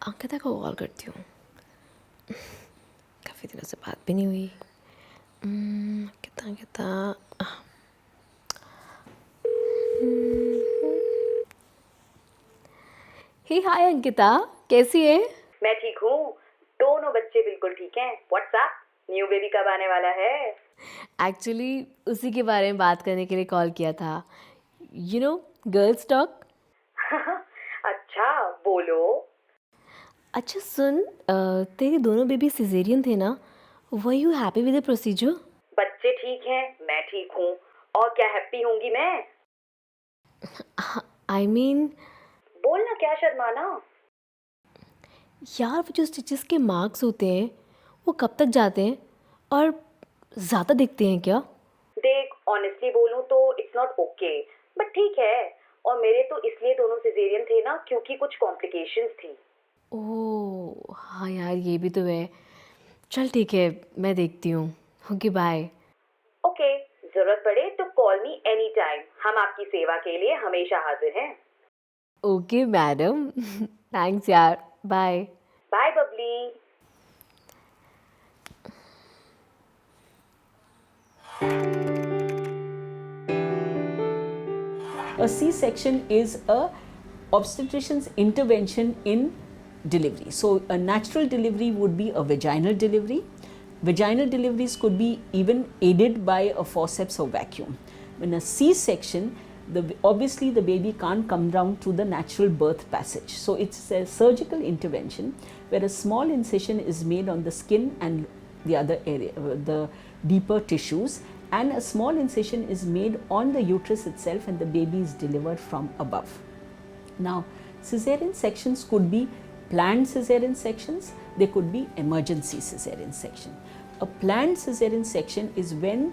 अंकिता को कॉल करती हूँ, काफ़ी दिनों से बात भी नहीं हुई। अंकिता हे हाय अंकिता, कैसी है? मैं ठीक हूँ। दोनों बच्चे बिल्कुल ठीक हैं। व्हाट्सएप न्यू बेबी कब आने वाला है? एक्चुअली उसी के बारे में बात करने के लिए कॉल किया था। You know, girls talk. अच्छा, बोलो। अच्छा सुन, तेरे दोनों बेबी सिजेरियन थे ना? Were you happy with the procedure? बच्चे ठीक हैं, मैं ठीक हूँ। और क्या हैप्पी होंगी मैं? आई मीन बोलना, क्या शर्माना। यार, वो जो स्टिचेस के मार्क्स होते हैं वो कब तक जाते हैं और ज़्यादा दिखते हैं क्या? देख, ऑनेस्टली बोलूँ तो इट्स नॉट ओके, बट ठीक है। और मेरे तो इसलिए दोनों सिजेरियन थे ना क्योंकि कुछ कॉम्प्लिकेशंस थी। ओह हाँ यार, ये भी तो है। चल ठीक है, मैं देखती हूँ। Okay bye. ओके, जरूरत पड़े तो कॉल मी एनी टाइम। हम आपकी सेवा के लिए हमेशा हाजिर हैं। Okay madam. थैंक्स यार, bye. Bye Babli. A C-section is a obstetrician's intervention in delivery. So a natural delivery would be a vaginal delivery. Vaginal deliveries could be even aided by a forceps or vacuum. In a C-section, obviously the baby can't come down to the natural birth passage. So it's a surgical intervention where a small incision is made on the skin and the other area, the deeper tissues, and a small incision is made on the uterus itself and the baby is delivered from above. Now, cesarean sections could be planned cesarean sections, they could be emergency cesarean section. A planned cesarean section is when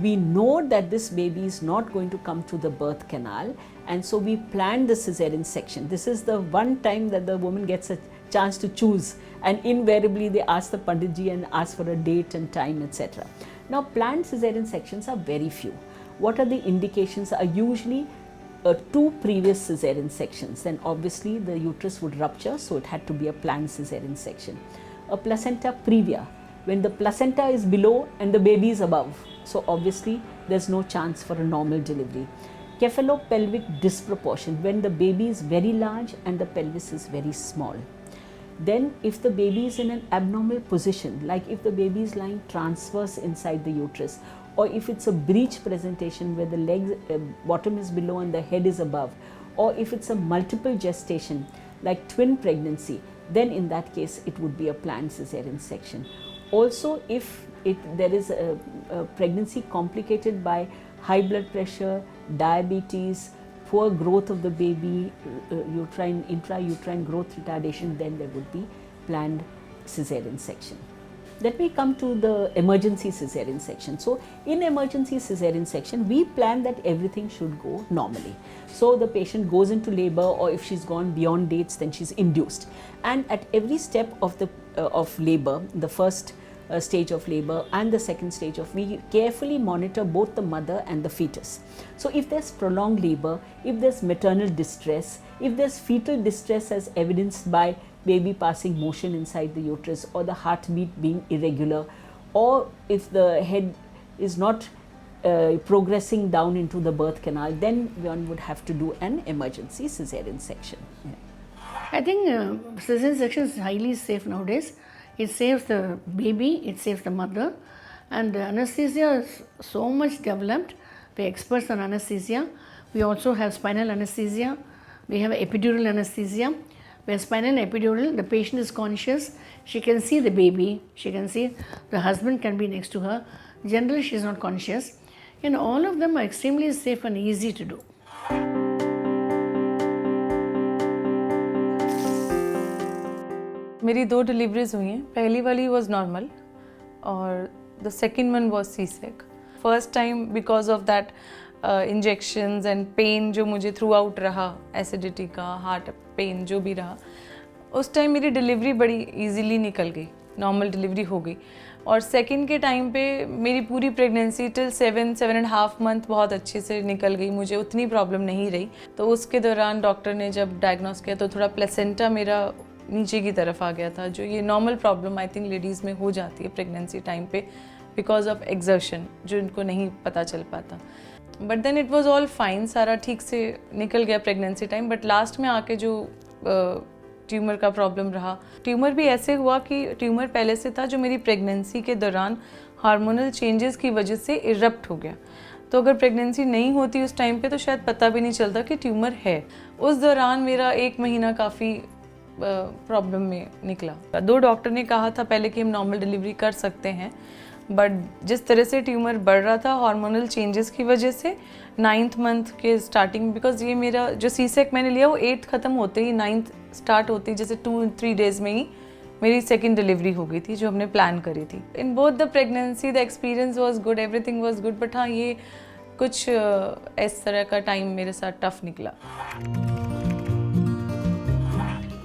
we know that this baby is not going to come to the birth canal, and so we plan the cesarean section. This is the one time that the woman gets a chance to choose, and invariably they ask the Panditji and ask for a date and time, etc. Now, planned cesarean sections are very few. What are the indications? Are usually two previous cesarean sections, then obviously the uterus would rupture, so it had to be a planned cesarean section. A placenta previa, when the placenta is below and the baby is above, so obviously there's no chance for a normal delivery. Cephalopelvic disproportion, when the baby is very large and the pelvis is very small. Then if the baby is in an abnormal position, like if the baby is lying transverse inside the uterus, or if it's a breech presentation where the legs bottom is below and the head is above, or if it's a multiple gestation like twin pregnancy, then in that case it would be a planned cesarean section. Also, if there is a pregnancy complicated by high blood pressure, diabetes, poor growth of the baby, intrauterine growth retardation, then there would be planned cesarean section. Let me come to the emergency cesarean section. So in emergency cesarean section, we plan that everything should go normally. So the patient goes into labor, or if she's gone beyond dates, then she's induced. And at every step of the of labor, the first stage of labor and the second stage of, we carefully monitor both the mother and the fetus. So if there's prolonged labor, if there's maternal distress, if there's fetal distress as evidenced by baby passing motion inside the uterus, or the heartbeat being irregular, or if the head is not progressing down into the birth canal, then one would have to do an emergency cesarean section. Yeah. I think cesarean section is highly safe nowadays. It saves the baby, it saves the mother, and the anesthesia is so much developed. We are experts on anesthesia. We also have spinal anesthesia. We have epidural anesthesia. Where spinal and epidural, the patient is conscious. She can see the baby. She can see the husband can be next to her. Generally, she is not conscious. And all of them are extremely safe and easy to do. मेरी 2 deliveries हुई हैं। पहली वाली was normal और the second one was C sec. First time because of that injections and pain जो मुझे throughout रहा, acidity का, हार्ट पेन जो भी रहा, उस टाइम मेरी डिलीवरी बड़ी इजीली निकल गई, नॉर्मल डिलीवरी हो गई। और सेकंड के टाइम पे मेरी पूरी प्रेगनेंसी टिल 7.5 मंथ बहुत अच्छे से निकल गई, मुझे उतनी प्रॉब्लम नहीं रही। तो उसके दौरान डॉक्टर ने जब डायग्नोस किया तो थोड़ा प्लेसेंटा मेरा नीचे की तरफ आ गया था, जो ये normal problem I think ladies में हो जाती है प्रेगनेंसी टाइम पे बिकॉज ऑफ एक्सर्शन, जो इनको नहीं पता चल पाता. But then it was all fine, सारा ठीक से निकल गया प्रेगनेंसी टाइम. बट लास्ट में आके जो ट्यूमर का प्रॉब्लम रहा, ट्यूमर भी ऐसे हुआ कि ट्यूमर पहले से था जो मेरी प्रेगनेंसी के दौरान हार्मोनल चेंजेस की वजह से इरप्ट हो गया. तो अगर प्रेगनेंसी नहीं होती उस टाइम पे तो शायद पता भी नहीं चलता कि ट्यूमर है. उस दौरान मेरा 1 महीना काफ़ी प्रॉब्लम में निकला. 2 डॉक्टर ने कहा था पहले कि हम नॉर्मल डिलीवरी कर सकते हैं, बट जिस तरह से ट्यूमर बढ़ रहा था हार्मोनल चेंजेस की वजह से 9th मंथ के स्टार्टिंग, बिकॉज ये मेरा जो C-सेक मैंने लिया वो 8th ख़त्म होते ही 9th स्टार्ट होती, जैसे 2-3 डेज़ में ही मेरी सेकेंड डिलीवरी हो गई थी जो हमने प्लान करी थी. In both the pregnancy the experience was good, everything was good, but हाँ ये कुछ इस तरह का टाइम मेरे साथ टफ निकला.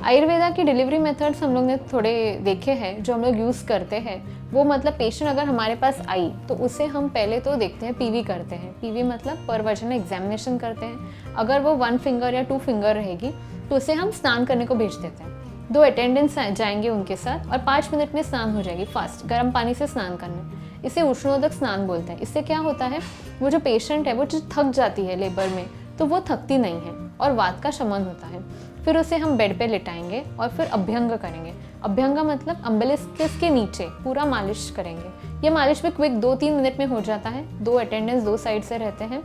आयुर्वेदा की डिलीवरी मेथड्स हम लोग ने थोड़े देखे हैं जो हम लोग यूज़ करते हैं. वो मतलब पेशेंट अगर हमारे पास आई तो उसे हम पहले तो देखते हैं, पीवी करते हैं. पीवी मतलब पर वजन एग्जामिनेशन करते हैं. अगर वो 1 फिंगर या 2 फिंगर रहेगी तो उसे हम स्नान करने को भेज देते हैं. 2 अटेंडेंट्स जाएंगे उनके साथ और 5 मिनट में स्नान हो जाएगी. फास्ट गर्म पानी से स्नान करना, इसे उष्णोदक स्नान बोलते हैं. इससे क्या होता है, वो जो पेशेंट है वो जो थक जाती है लेबर में तो वो थकती नहीं है और वात का शमन होता है. फिर उसे हम बेड पे लिटाएंगे और फिर अभ्यंग करेंगे. अभ्यंग मतलब अम्बेलिस्कस के नीचे पूरा मालिश करेंगे. ये मालिश भी क्विक 2-3 मिनट में हो जाता है. 2 अटेंडेंट्स 2 साइड से रहते हैं,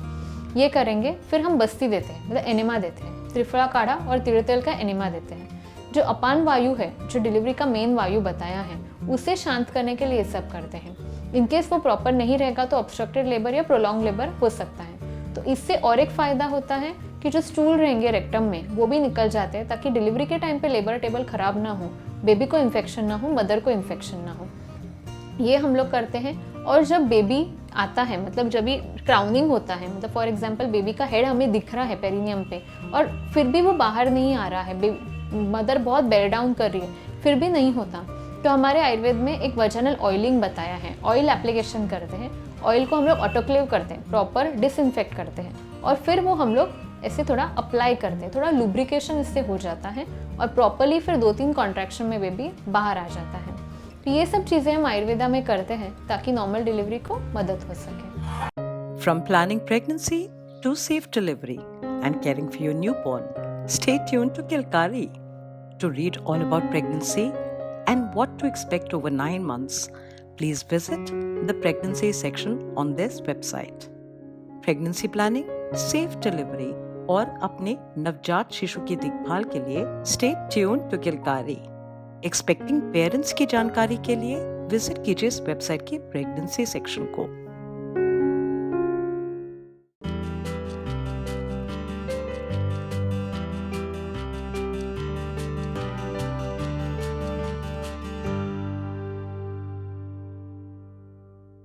ये करेंगे. फिर हम बस्ती देते हैं, मतलब एनेमा देते हैं. त्रिफला काढ़ा और तिल का एनेमा देते हैं. जो अपान वायु है, जो डिलीवरी का मेन वायु बताया है, उसे शांत करने के लिए ये सब करते हैं. इनकेस वो प्रॉपर नहीं रहेगा तो ऑब्स्ट्रक्टेड लेबर या प्रोलॉन्ग लेबर हो सकता है. तो इससे और एक फ़ायदा होता है कि जो स्टूल रहेंगे रेक्टम में वो भी निकल जाते हैं, ताकि डिलीवरी के टाइम पे लेबर टेबल ख़राब ना हो, बेबी को इन्फेक्शन ना हो, मदर को इन्फेक्शन ना हो. ये हम लोग करते हैं. और जब बेबी आता है, मतलब जब भी क्राउनिंग होता है, मतलब फॉर एग्जांपल बेबी का हेड हमें दिख रहा है पेरिनियम पे और फिर भी वो बाहर नहीं आ रहा है, मदर बहुत बेयर डाउन कर रही है, फिर भी नहीं होता, तो हमारे आयुर्वेद में एक वजाइनल ऑयलिंग बताया है. ऑयल एप्लीकेशन करते हैं. ऑयल को हम लोग ऑटोक्लेव करते हैं, प्रॉपर डिसइंफेक्ट करते हैं और फिर वो हम लोग ऐसे थोड़ा अप्लाई करते हैं. थोड़ा लुब्रिकेशन इससे हो जाता है और प्रॉपरली फिर 2-3 कॉन्ट्रैक्शन में बेबी बाहर आ जाता है. तो ये सब चीज़ें हम आयुर्वेदा में करते हैं ताकि नॉर्मल डिलीवरी को मदद हो सके. From planning pregnancy to safe delivery and caring for your newborn, stay tuned to Kilkari. To read all about pregnancy and what to expect over 9 months, please visit the pregnancy section on this website. Pregnancy planning, safe delivery और अपने नवजात शिशु की देखभाल के लिए stay tuned to Kilkari. Expecting parents की जानकारी के लिए विजिट कीजिए इस वेबसाइट के प्रेगनेंसी सेक्शन को.